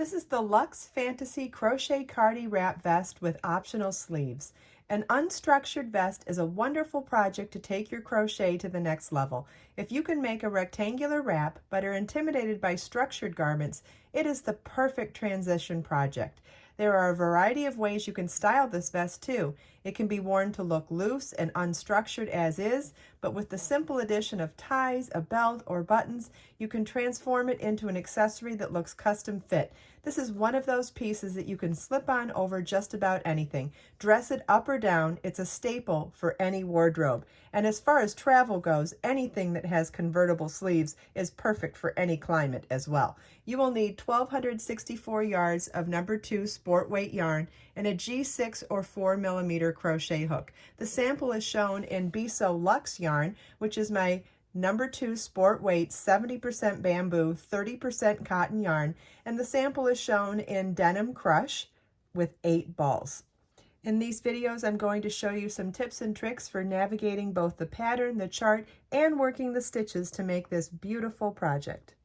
This is the Luxe Fantasy Crochet Cardi Wrap Vest with optional sleeves. An unstructured vest is a wonderful project to take your crochet to the next level. If you can make a rectangular wrap but are intimidated by structured garments, it is the perfect transition project. There are a variety of ways you can style this vest too. It can be worn to look loose and unstructured as is, but with the simple addition of ties, a belt, or buttons, you can transform it into an accessory that looks custom fit. This is one of those pieces that you can slip on over just about anything. Dress it up or down, it's a staple for any wardrobe. And as far as travel goes, anything that has convertible sleeves is perfect for any climate as well. You will need 1,264 yards of number 2 sport weight yarn and a G6 or 4mm crochet hook. The sample is shown in Biso Luxe yarn, which is my number 2 sport weight 70% bamboo, 30% cotton yarn, and the sample is shown in Denim Crush with 8 balls. In these videos, I'm going to show you some tips and tricks for navigating both the pattern, the chart, and working the stitches to make this beautiful project.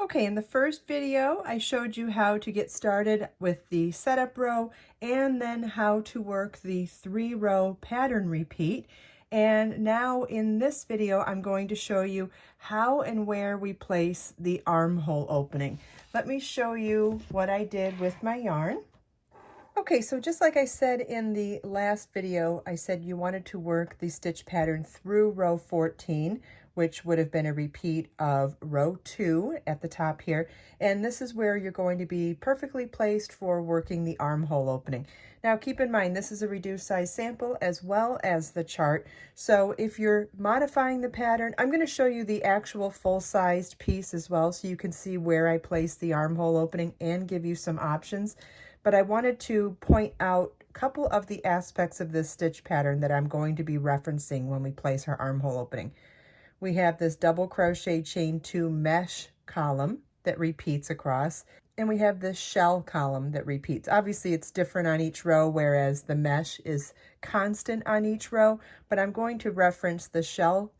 Okay, in the first video, I showed you how to get started with the setup row and then how to work the 3-row pattern repeat. And now in this video, I'm going to show you how and where we place the armhole opening. Let me show you what I did with my yarn. Okay, so just like I said in the last video, I said you wanted to work the stitch pattern through row 14, which would have been a repeat of row 2 at the top here. And this is where you're going to be perfectly placed for working the armhole opening. Now keep in mind, this is a reduced size sample as well as the chart. So if you're modifying the pattern, I'm going to show you the actual full-sized piece as well so you can see where I place the armhole opening and give you some options. But I wanted to point out a couple of the aspects of this stitch pattern that I'm going to be referencing when we place our armhole opening. We have this double crochet chain 2 mesh column that repeats across, and we have this shell column that repeats. Obviously it's different on each row, whereas the mesh is constant on each row, but I'm going to reference the shell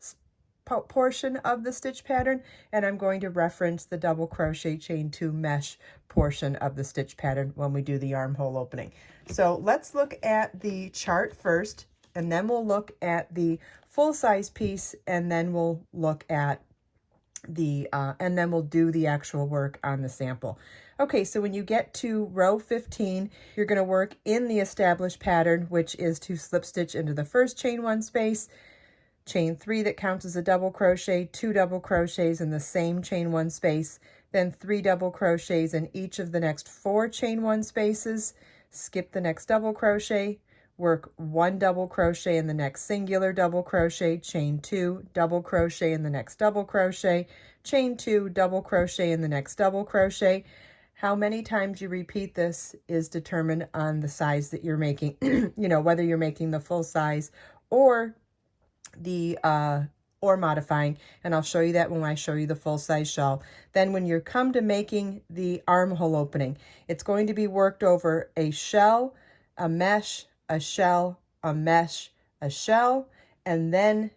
portion of the stitch pattern, and I'm going to reference the double crochet chain 2 mesh portion of the stitch pattern when we do the armhole opening. So let's look at the chart first, and then we'll look at the full-size piece, and then we'll look at the and then we'll do the actual work on the sample. Okay, so when you get to row 15, you're going to work in the established pattern, which is to slip stitch into the first chain 1 space, chain 3 that counts as a double crochet, 2 double crochets in the same chain 1 space, then 3 double crochets in each of the next 4 chain 1 spaces, skip the next double crochet, work 1 double crochet in the next singular double crochet, chain 2, double crochet in the next double crochet, chain 2, double crochet in the next double crochet. How many times you repeat this is determined on the size that you're making, you know, whether you're making the full size or the or modifying, and I'll show you that when I show you the full size shawl. Then when you come to making the armhole opening, it's going to be worked over a shell, a mesh, a shell, a mesh, a shell, and then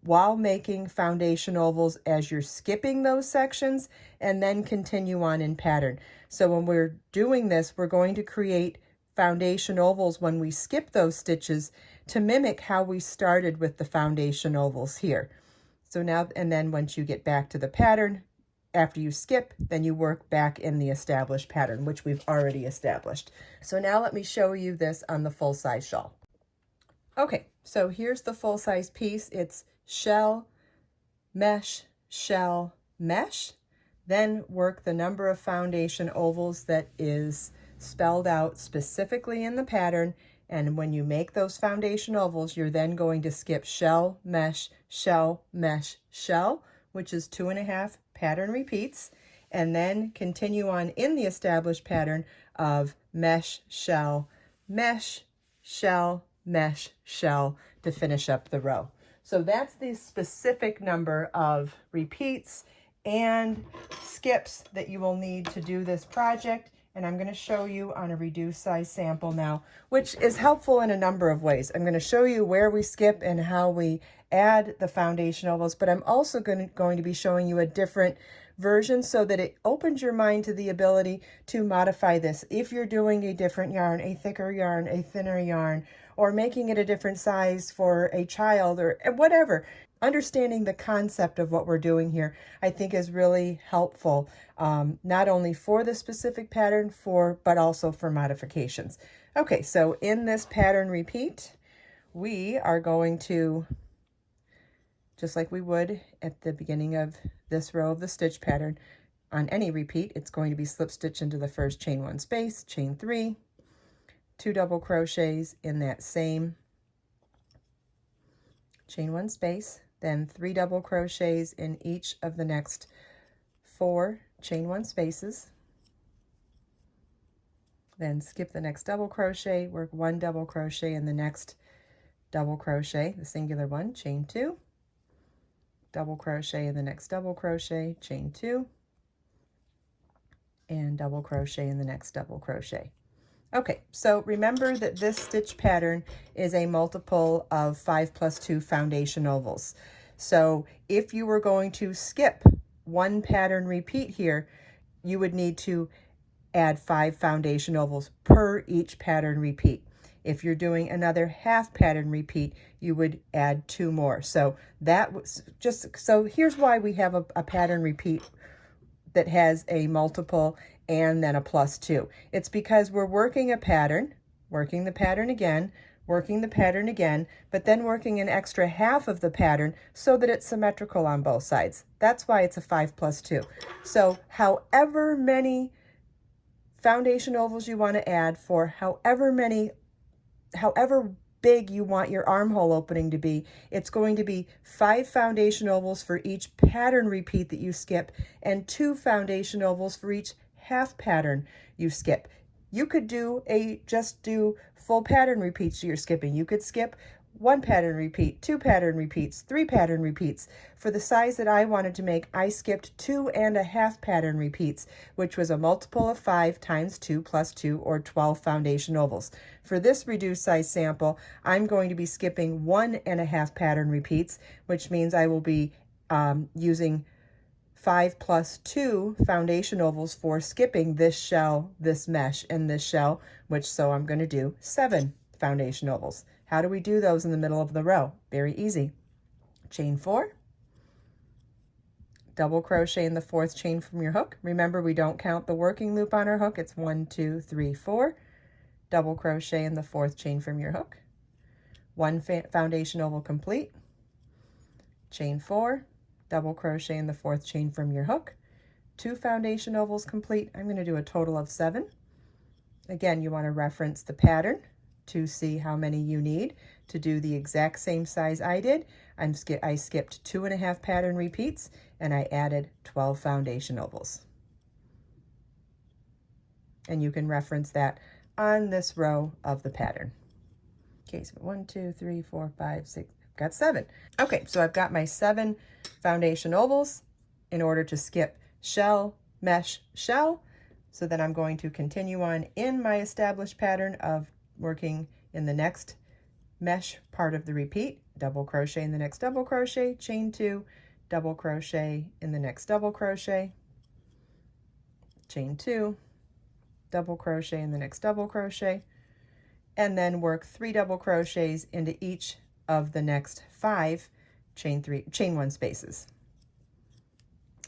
while making foundation ovals as you're skipping those sections, and then continue on in pattern. So when we're doing this, we're going to create foundation ovals when we skip those stitches to mimic how we started with the foundation ovals here. So now, and then once you get back to the pattern, after you skip, then you work back in the established pattern, which we've already established. So now let me show you this on the full-size shawl. Okay, so here's the full-size piece. It's shell, mesh, shell, mesh. Then work the number of foundation ovals that is spelled out specifically in the pattern. And when you make those foundation ovals, you're then going to skip shell, mesh, shell, mesh, shell, which is 2.5 pattern repeats, and then continue on in the established pattern of mesh, shell, mesh, shell, mesh, shell to finish up the row. So that's the specific number of repeats and skips that you will need to do this project. And I'm going to show you on a reduced size sample now, which is helpful in a number of ways. I'm going to show you where we skip and how we add the foundation ovals, but I'm also going to be showing you a different version so that it opens your mind to the ability to modify this. If you're doing a different yarn, a thicker yarn, a thinner yarn, or making it a different size for a child or whatever, understanding the concept of what we're doing here, I think is really helpful, not only for the specific pattern, but also for modifications. Okay, so in this pattern repeat, we are going to, just like we would at the beginning of this row of the stitch pattern, on any repeat, it's going to be slip stitch into the first chain 1 space, chain 3, 2 double crochets in that same chain 1 space, then 3 double crochets in each of the next 4 chain 1 spaces, then skip the next double crochet, work 1 double crochet in the next double crochet, the singular one, chain 2, double crochet in the next double crochet, chain 2, and double crochet in the next double crochet. Okay, so remember that this stitch pattern is a multiple of 5 plus 2 foundation ovals. So if you were going to skip one pattern repeat here, you would need to add 5 foundation ovals per each pattern repeat. If you're doing another half pattern repeat, you would add 2 more. So that was just, so here's why we have a pattern repeat that has a multiple and then a plus 2. It's because we're working a pattern, working the pattern again, working the pattern again, but then working an extra half of the pattern so that it's symmetrical on both sides. That's why it's a 5 plus 2. So however many foundation ovals you want to add for however big you want your armhole opening to be, it's going to be 5 foundation ovals for each pattern repeat that you skip and 2 foundation ovals for each half pattern you skip. You could just do full pattern repeats you're skipping. You could skip 1 pattern repeat, 2 pattern repeats, 3 pattern repeats. For the size that I wanted to make, I skipped 2.5 pattern repeats, which was a multiple of 5 times 2 plus 2, or 12 foundation ovals. For this reduced size sample, I'm going to be skipping 1.5 pattern repeats, which means I will be using 5 plus 2 foundation ovals for skipping this shell, this mesh, and this shell, so I'm going to do 7 foundation ovals. How do we do those in the middle of the row? Very easy. Chain 4, double crochet in the 4th chain from your hook. Remember, we don't count the working loop on our hook. It's 1, 2, 3, 4. Double crochet in the 4th chain from your hook. 1 foundation oval complete. Chain 4, double crochet in the 4th chain from your hook. 2 foundation ovals complete. I'm going to do a total of 7. Again, you want to reference the pattern to see how many you need to do the exact same size I did. I skipped 2.5 pattern repeats and I added 12 foundation ovals. And you can reference that on this row of the pattern. Okay, so 1, 2, 3, 4, 5, 6, got 7. Okay, so I've got my 7 foundation ovals in order to skip shell, mesh, shell. So then I'm going to continue on in my established pattern of working in the next mesh part of the repeat, double crochet in the next double crochet, chain 2, double crochet in the next double crochet, chain 2, double crochet in the next double crochet, and then work 3 double crochets into each of the next 5 chain 1 spaces.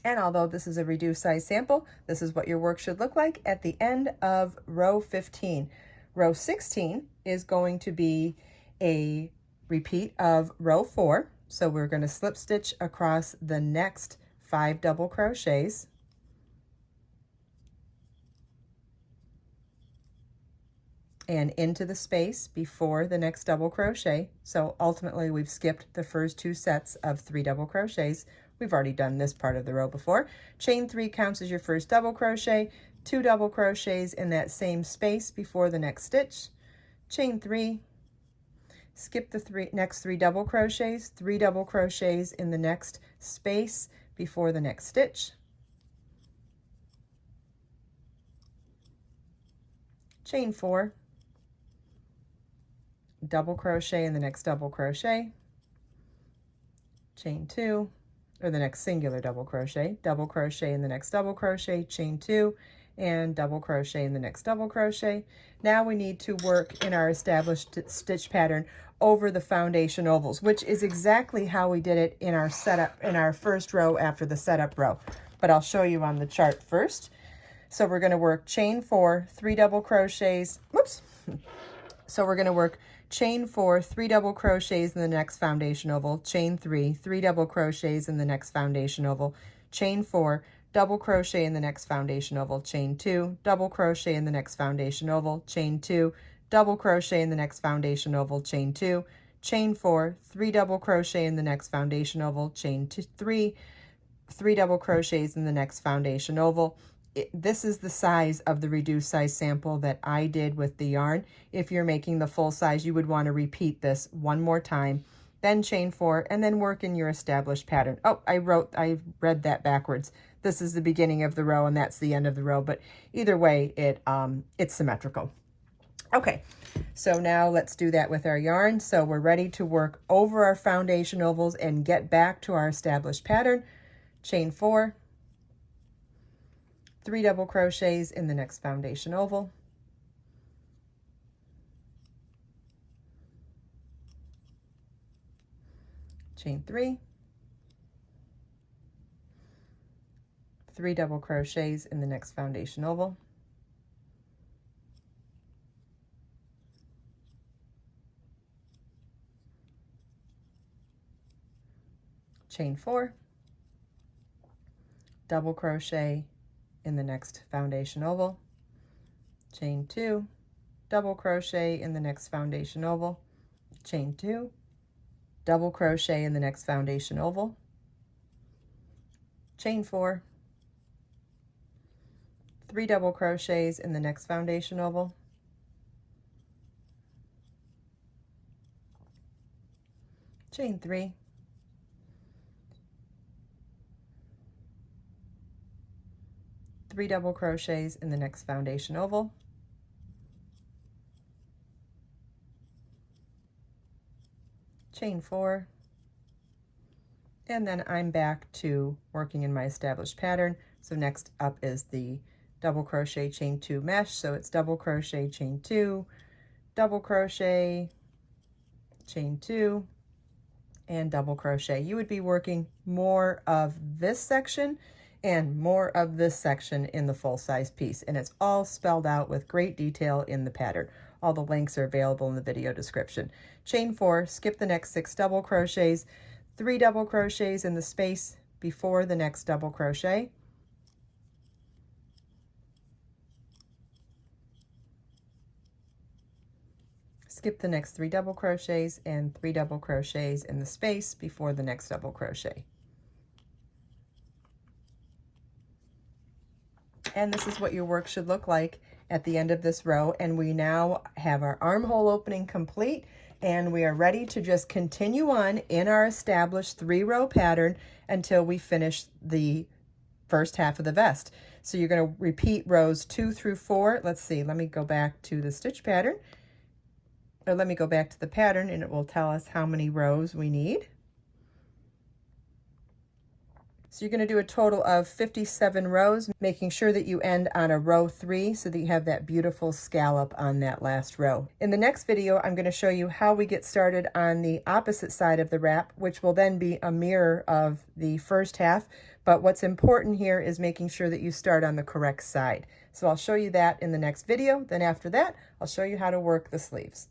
And although this is a reduced size sample, this is what your work should look like at the end of row 15. Row 16 is going to be a repeat of row 4. So we're going to slip stitch across the next 5 double crochets. And into the space before the next double crochet. So ultimately we've skipped the first 2 sets of 3 double crochets. We've already done this part of the row before. Chain 3 counts as your first double crochet, 2 double crochets in that same space before the next stitch, chain 3, skip the next 3 double crochets, 3 double crochets in the next space before the next stitch, chain 4, double crochet in the next double crochet, chain 2, or the next singular double crochet in the next double crochet, chain 2, and double crochet in the next double crochet. Now we need to work in our established stitch pattern over the foundation ovals, which is exactly how we did it in our setup, in our first row after the setup row. But I'll show you on the chart first. So we're going to work chain 4, 3 double crochets. Whoops. So we're going to work chain 4, 3 double crochets in the next foundation oval, chain 3, 3 double crochets in the next foundation oval, chain 4, double crochet in the next foundation oval, chain 2, double crochet in the next foundation oval, chain 2, double crochet in the next foundation oval, chain 2, chain 4, 3 double crochet in the next foundation oval, chain 2, 3 double crochets in the next foundation oval. This is the size of the reduced size sample that I did with the yarn. If you're making the full size, you would want to repeat this one more time, then chain 4, and then work in your established pattern. Oh, I read that backwards. This is the beginning of the row and that's the end of the row, but either way, it's symmetrical. Okay, so now let's do that with our yarn. So we're ready to work over our foundation ovals and get back to our established pattern. Chain 4, 3 double crochets in the next foundation oval, chain 3, 3 double crochets in the next foundation oval, chain 4, double crochet in the next foundation oval, chain 2, double crochet in the next foundation oval, chain 2, double crochet in the next foundation oval, chain 4, 3 double crochets in the next foundation oval, chain 3, 3 double crochets in the next foundation oval, chain 4, and then I'm back to working in my established pattern. So next up is the double crochet, chain 2 mesh. So it's double crochet, chain 2, double crochet, chain 2, and double crochet. You would be working more of this section and more of this section in the full size piece, and it's all spelled out with great detail in the pattern. All the links are available in the video description. Chain 4, skip the next 6 double crochets, 3 double crochets in the space before the next double crochet, skip the next 3 double crochets and 3 double crochets in the space before the next double crochet. And this is what your work should look like at the end of this row. And we now have our armhole opening complete, and we are ready to just continue on in our established 3-row pattern until we finish the first half of the vest. So you're going to repeat rows 2 through 4. Let's see, let me go back to the stitch pattern, or let me go back to the pattern, and it will tell us how many rows we need. So you're going to do a total of 57 rows, making sure that you end on a row 3 so that you have that beautiful scallop on that last row. In the next video, I'm going to show you how we get started on the opposite side of the wrap, which will then be a mirror of the first half. But what's important here is making sure that you start on the correct side. So I'll show you that in the next video. Then after that, I'll show you how to work the sleeves.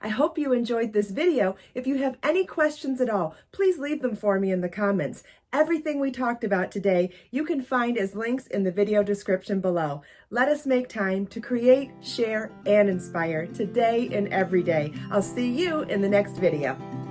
I hope you enjoyed this video. If you have any questions at all, please leave them for me in the comments. Everything we talked about today, you can find as links in the video description below. Let us make time to create, share, and inspire today and every day. I'll see you in the next video.